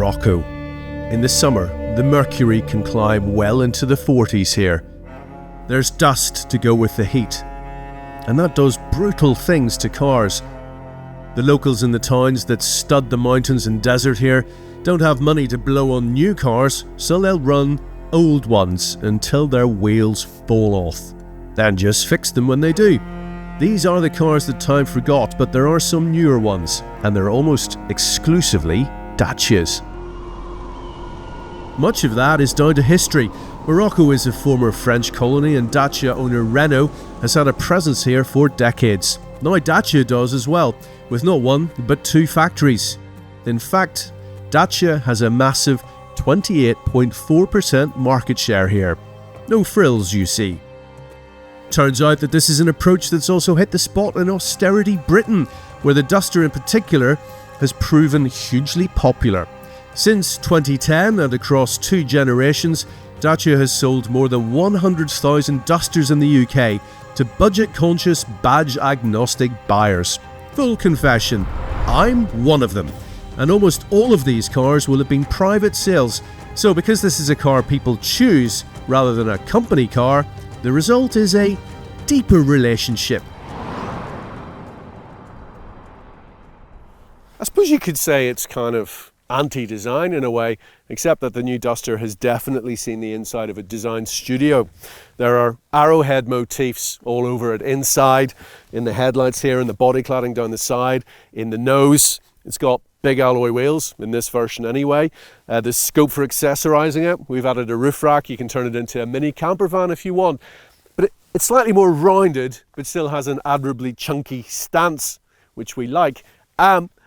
Morocco. In the summer, the mercury can climb well into the 40s here. There's dust to go with the heat, and that does brutal things to cars. The locals in the towns that stud the mountains and desert here don't have money to blow on new cars, so they'll run old ones until their wheels fall off, then just fix them when they do. These are the cars that time forgot, but there are some newer ones, and they're almost exclusively Dacias. Much of that is down to history. Morocco is a former French colony, and Dacia owner Renault has had a presence here for decades. Now Dacia does as well, with not one but two factories. In fact, Dacia has a massive 28.4% market share here. No frills, you see. Turns out that this is an approach that's also hit the spot in austerity Britain, where the Duster in particular has proven hugely popular. Since 2010 and across 2 generations, Dacia has sold more than 100,000 Dusters in the UK to budget-conscious, badge-agnostic buyers. Full confession, I'm one of them. And almost all of these cars will have been private sales. So because this is a car people choose rather than a company car, the result is a deeper relationship. I suppose you could say it's kind of anti-design in a way, except that the new Duster has definitely seen the inside of a design studio. There are arrowhead motifs all over it, inside, in the headlights here, in the body cladding down the side, in the nose. It's got big alloy wheels, in this version anyway. There's scope for accessorising it. We've added a roof rack. You can turn it into a mini camper van if you want. But it's slightly more rounded, but still has an admirably chunky stance, which we like.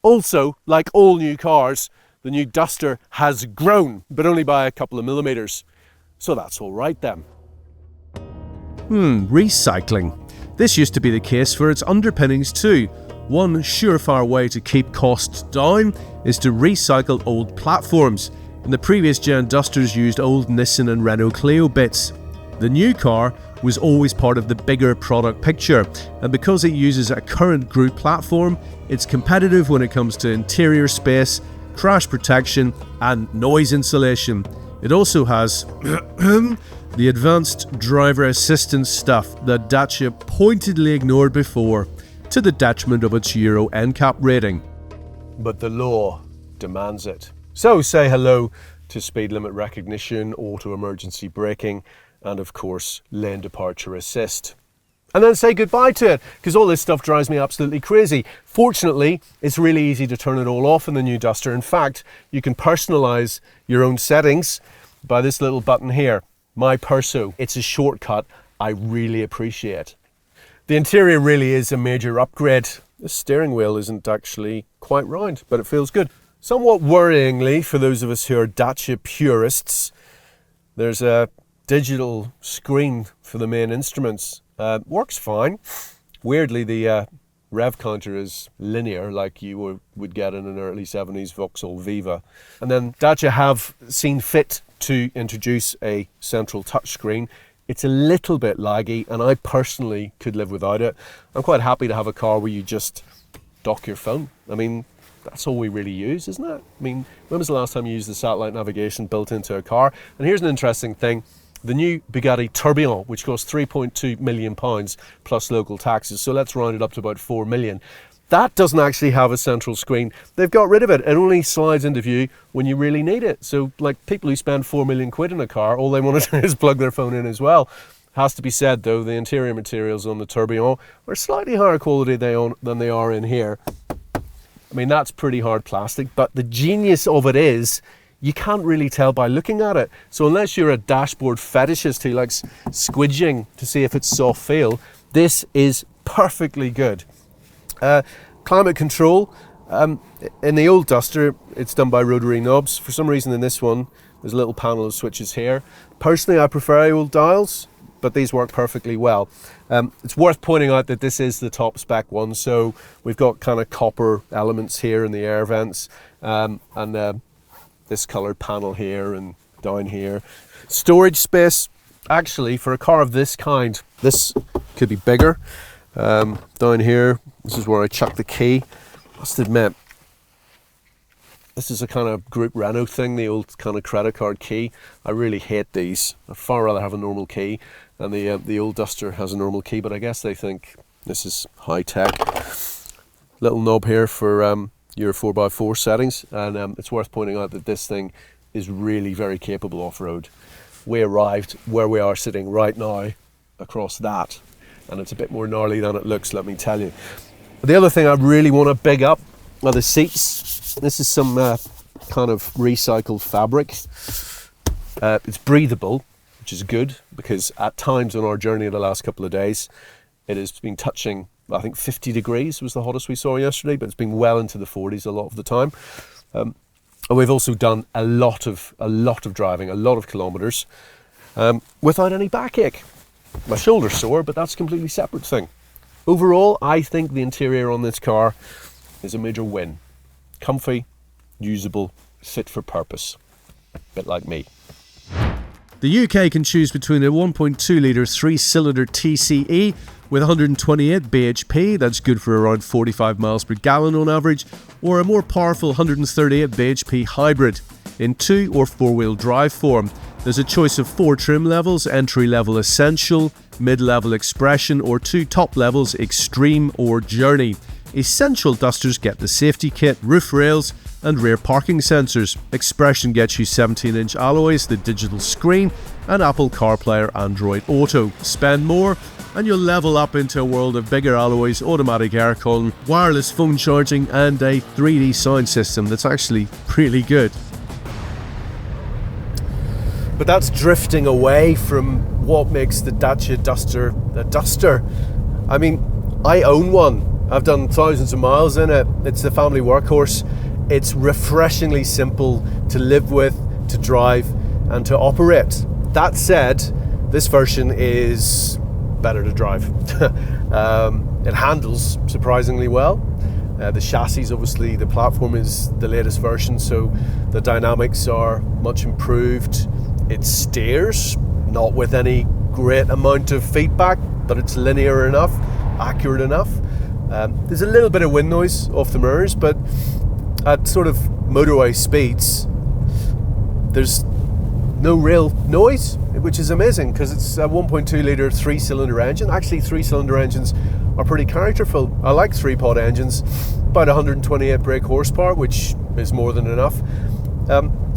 Also, like all new cars, the new Duster has grown, but only by a couple of millimetres. So that's all right then. Recycling. This used to be the case for its underpinnings too. One surefire way to keep costs down is to recycle old platforms, and the previous gen Dusters used old Nissan and Renault Clio bits. The new car was always part of the bigger product picture, and because it uses a current group platform, it's competitive when it comes to interior space, crash protection and noise insulation. It also has the advanced driver assistance stuff that Dacia pointedly ignored before, to the detriment of its Euro NCAP rating. But the law demands it. So say hello to speed limit recognition, auto emergency braking, and of course lane departure assist. And then say goodbye to it, because all this stuff drives me absolutely crazy. Fortunately, it's really easy to turn it all off in the new Duster. In fact, you can personalise your own settings by this little button here, My Perso. It's a shortcut I really appreciate. The interior really is a major upgrade. The steering wheel isn't actually quite round, but it feels good. Somewhat worryingly, for those of us who are Dacia purists, there's a digital screen for the main instruments. Works fine. Weirdly, the rev counter is linear, like you would get in an early 70s Vauxhall Viva. And then Dacia have seen fit to introduce a central touchscreen. It's a little bit laggy, and I personally could live without it. I'm quite happy to have a car where you just dock your phone. I mean, that's all we really use, isn't it? I mean, when was the last time you used the satellite navigation built into a car? And here's an interesting thing. The new Bugatti Tourbillon, which costs £3.2 million plus local taxes, so let's round it up to about 4 million. That doesn't actually have a central screen. They've got rid of it. It only slides into view when you really need it. So like people who spend 4 million quid in a car, all they want to do is plug their phone in as well. Has to be said though, the interior materials on the Tourbillon are slightly higher quality than they are in here. I mean, that's pretty hard plastic, but the genius of it is you can't really tell by looking at it. So unless you're a dashboard fetishist who likes squidging to see if it's soft feel, this is perfectly good. Climate control. In the old Duster, it's done by rotary knobs. For some reason in this one, there's a little panel of switches here. Personally, I prefer old dials, but these work perfectly well. It's worth pointing out that this is the top spec one, so we've got kind of copper elements here in the air vents, and this coloured panel here and down here. Storage space, actually, for a car of this kind, this could be bigger. Down here, this is where I chuck the key. Must admit, This is a kind of group Renault thing, the old kind of credit card key. I really hate these. I'd far rather have a normal key, and the old Duster has a normal key, but I guess they think this is high tech. Little knob here for your 4x4 settings, and it's worth pointing out that this thing is really very capable off-road. We arrived where we are sitting right now across that, and it's a bit more gnarly than it looks, let me tell you. The other thing I really want to big up are the seats. This is some kind of recycled fabric. It's breathable, which is good, because at times on our journey the last couple of days, it has been touching, I think 50 degrees was the hottest we saw yesterday, but it's been well into the 40s a lot of the time. And we've also done a lot of driving, a lot of kilometres, without any backache. My shoulder's sore, but that's a completely separate thing. Overall, I think the interior on this car is a major win. Comfy, usable, fit for purpose. A bit like me. The UK can choose between a 1.2 litre 3-cylinder TCE with 128 bhp, that's good for around 45 miles per gallon on average, or a more powerful 138 bhp hybrid in 2 or 4-wheel drive form. There's a choice of 4 trim levels: entry-level Essential, mid-level Expression, or 2 top levels, Extreme or Journey. Essential Dusters get the safety kit, roof rails and rear parking sensors. Expression gets you 17-inch alloys, the digital screen and Apple CarPlay or Android Auto. Spend more and you'll level up into a world of bigger alloys, automatic aircon, wireless phone charging and a 3D sound system that's actually really good. But that's drifting away from what makes the Dacia Duster a Duster. I mean, I own one. I've done thousands of miles in it. It's the family workhorse. It's refreshingly simple to live with, to drive, and to operate. That said, this version is better to drive. It handles surprisingly well. The chassis, obviously, the platform is the latest version, so the dynamics are much improved. It steers, not with any great amount of feedback, but it's linear enough, accurate enough. There's a little bit of wind noise off the mirrors, but at sort of motorway speeds, there's no real noise, which is amazing because it's a 1.2 litre 3-cylinder engine. Actually, 3-cylinder engines are pretty characterful. I like 3-pod engines, about 128 brake horsepower, which is more than enough.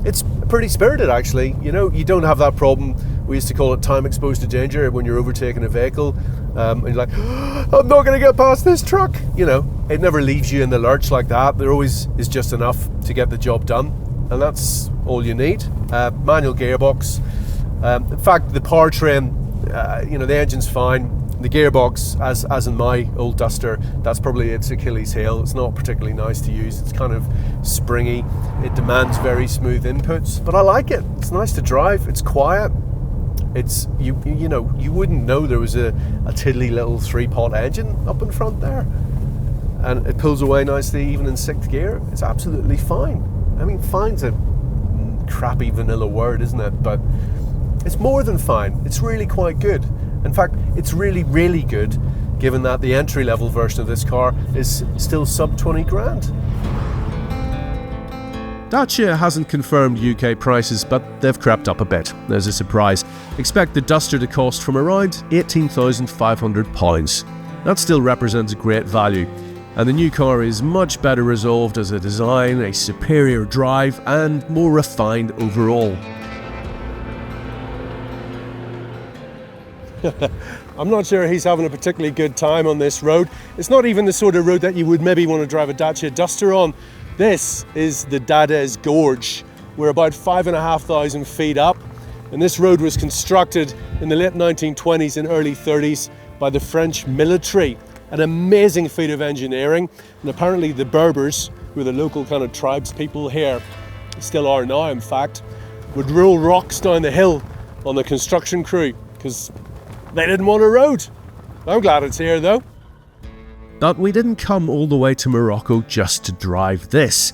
It's pretty spirited, actually. You know, you don't have that problem. We used to call it time exposed to danger when you're overtaking a vehicle, and you're like, I'm not going to get past this truck. You know, it never leaves you in the lurch like that. There always is just enough to get the job done, and that's all you need. Manual gearbox. In fact, the powertrain, you know, the engine's fine. The gearbox, as in my old Duster, that's probably its Achilles heel. It's not particularly nice to use. It's kind of springy. It demands very smooth inputs, but I like it. It's nice to drive. It's quiet. It's you know, you wouldn't know there was a tiddly little 3-pot engine up in front there, and it pulls away nicely even in 6th gear. It's absolutely fine. I mean, fine's a crappy vanilla word, isn't it? But it's more than fine. It's really quite good. In fact, it's really, really good, given that the entry-level version of this car is still sub 20 grand. Dacia hasn't confirmed UK prices, but they've crept up a bit. There's a surprise. Expect the Duster to cost from around £18,500. That still represents great value, and the new car is much better resolved as a design, a superior drive, and more refined overall. I'm not sure he's having a particularly good time on this road. It's not even the sort of road that you would maybe want to drive a Dacia Duster on. This is the Dadez Gorge. We're about 5,500 feet up, and this road was constructed in the late 1920s and early 30s by the French military. An amazing feat of engineering, and apparently the Berbers, who are the local kind of tribes people here, still are now in fact, would roll rocks down the hill on the construction crew because they didn't want a road. I'm glad it's here though. But we didn't come all the way to Morocco just to drive this.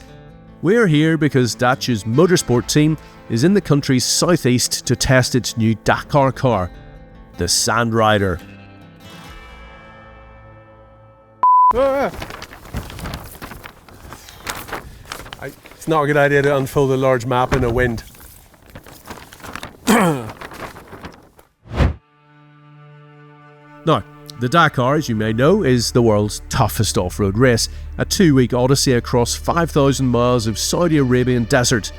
We're here because Dacia's motorsport team is in the country's southeast to test its new Dakar car, the Sandrider. It's not a good idea to unfold a large map in a wind. Now, the Dakar, as you may know, is the world's toughest off-road race, a 2-week odyssey across 5,000 miles of Saudi Arabian desert.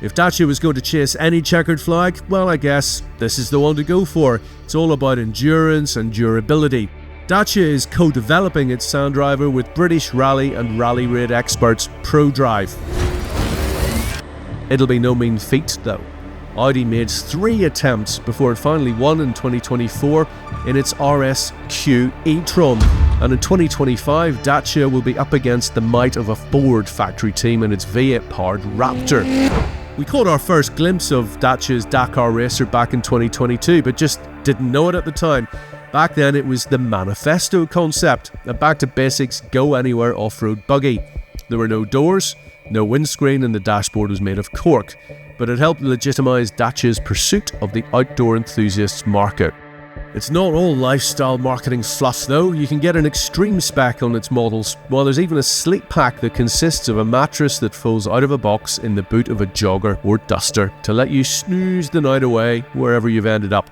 If Dacia was going to chase any checkered flag, well, I guess this is the one to go for. It's all about endurance and durability. Dacia is co-developing its Sandrider with British rally and rally raid experts ProDrive. It'll be no mean feat though. Audi made 3 attempts before it finally won in 2024 in its RSQ e-tron, and in 2025 Dacia will be up against the might of a Ford factory team in its V8-powered Raptor. We caught our first glimpse of Dacia's Dakar racer back in 2022, but just didn't know it at the time. Back then it was the Manifesto concept, a back-to-basics, go-anywhere off-road buggy. There were no doors, no windscreen, and the dashboard was made of cork, but it helped legitimise Dacia's pursuit of the outdoor enthusiasts market. It's not all lifestyle marketing fluff though. You can get an extreme spec on its models, while there's even a sleep pack that consists of a mattress that folds out of a box in the boot of a jogger or duster to let you snooze the night away wherever you've ended up.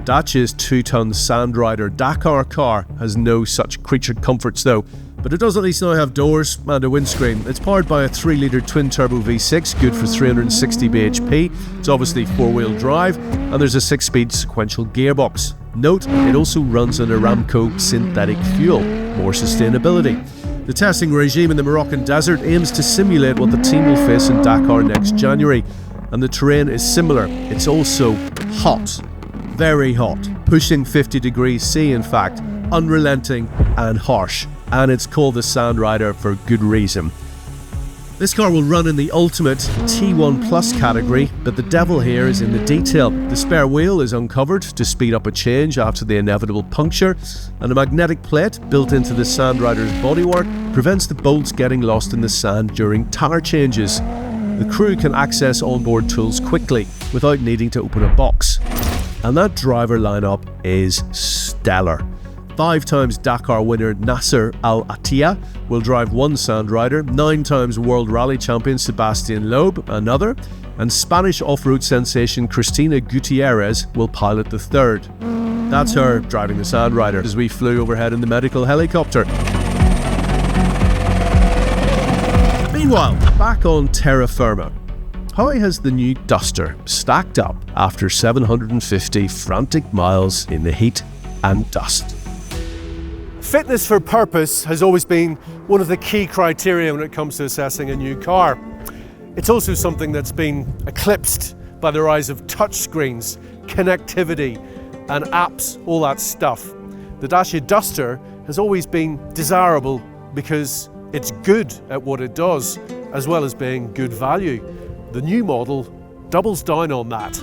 Dacia's 2-ton Sandrider Dakar car has no such creature comforts though, but it does at least now have doors and a windscreen. It's powered by a 3-litre twin-turbo V6, good for 360 bhp. It's obviously 4-wheel drive, and there's a 6-speed sequential gearbox. Note, it also runs on Aramco synthetic fuel, more sustainability. The testing regime in the Moroccan desert aims to simulate what the team will face in Dakar next January, and the terrain is similar. It's also hot. Very hot, pushing 50 degrees C in fact, unrelenting and harsh, and it's called the Sandrider for good reason. This car will run in the ultimate T1 Plus category, but the devil here is in the detail. The spare wheel is uncovered to speed up a change after the inevitable puncture, and a magnetic plate built into the Sandrider's bodywork prevents the bolts getting lost in the sand during tire changes. The crew can access onboard tools quickly without needing to open a box. And that driver lineup is stellar. 5 times Dakar winner Nasser Al Attiyah will drive one Sandrider, 9 times World Rally champion Sebastian Loeb another, and Spanish off-road sensation Cristina Gutierrez will pilot the third. That's her driving the Sandrider as we flew overhead in the medical helicopter. Meanwhile, back on terra firma. How has the new Duster stacked up after 750 frantic miles in the heat and dust? Fitness for purpose has always been one of the key criteria when it comes to assessing a new car. It's also something that's been eclipsed by the rise of touchscreens, connectivity and apps, all that stuff. The Dacia Duster has always been desirable because it's good at what it does, as well as being good value. The new model doubles down on that.